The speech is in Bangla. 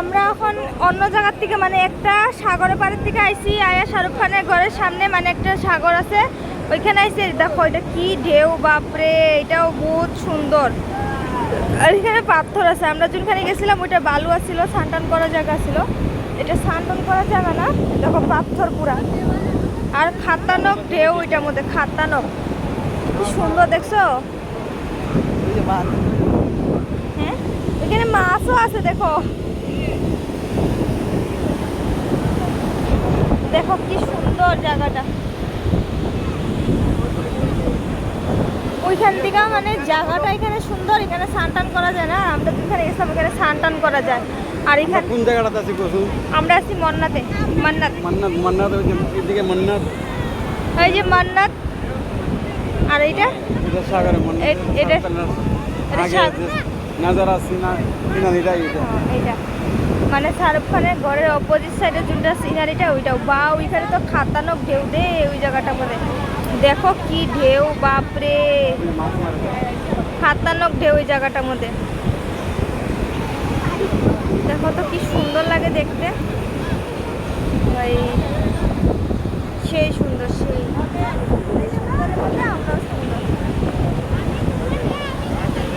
আমরা এখন অন্য জায়গার থেকে মানে একটা সাগরের পাড়ের থেকে আইছি। আয়া শাহরুখ খানের ঘরের সামনে মানে একটা সাগর আছে, ওইখানে আইছি। দেখো এটা কি ঢেউ, বাপরে, এটাও বহুত সুন্দর। আর এখানে পাথর আছে, আমরা যেখানে গেছিলাম ওইটা বালু ছিল, স্নান করার জায়গা ছিল। এটা স্নান করার জায়গা না, দেখো পাথর পুরা। আর খাতানক ঢেউ, ওইটার মধ্যে খাতানক, কি সুন্দর দেখছো। হ্যাঁ, এখানে মাছও আছে, দেখো দেখো কি সুন্দর জায়গাটা। ওইখান থেকে মানে জায়গাটা এখানে সুন্দর, এখানে স্নান করা যায় না। আমরা যেখানে গেছিলাম এখানে স্নান করা যায়। আর এখানে কোন জায়গাটাতে আছি কোসু? আমরা আছি মন্নাতে। মান্নাত মান্নাত, মান্নাত ওই যে এদিকে মান্নাত, এই যে মান্নাত। আর এইটা এটা সাগরে মান্নাত, এটা আগে নাজারা সিনা সিনারিটা এইটা মানে শাহরুখ খানের ঘরের অপোজিট সাইডে যেটা সিনারিটা, ওইটাও বা ওইখানে তো খাতানক ঢেউ দে ওই জায়গাটার মধ্যে। দেখো কি ঢেউ, বাপরে, খাতানক ঢেউ ওই জায়গাটার মধ্যে। দেখো তো কি সুন্দর লাগে দেখতে ভাই।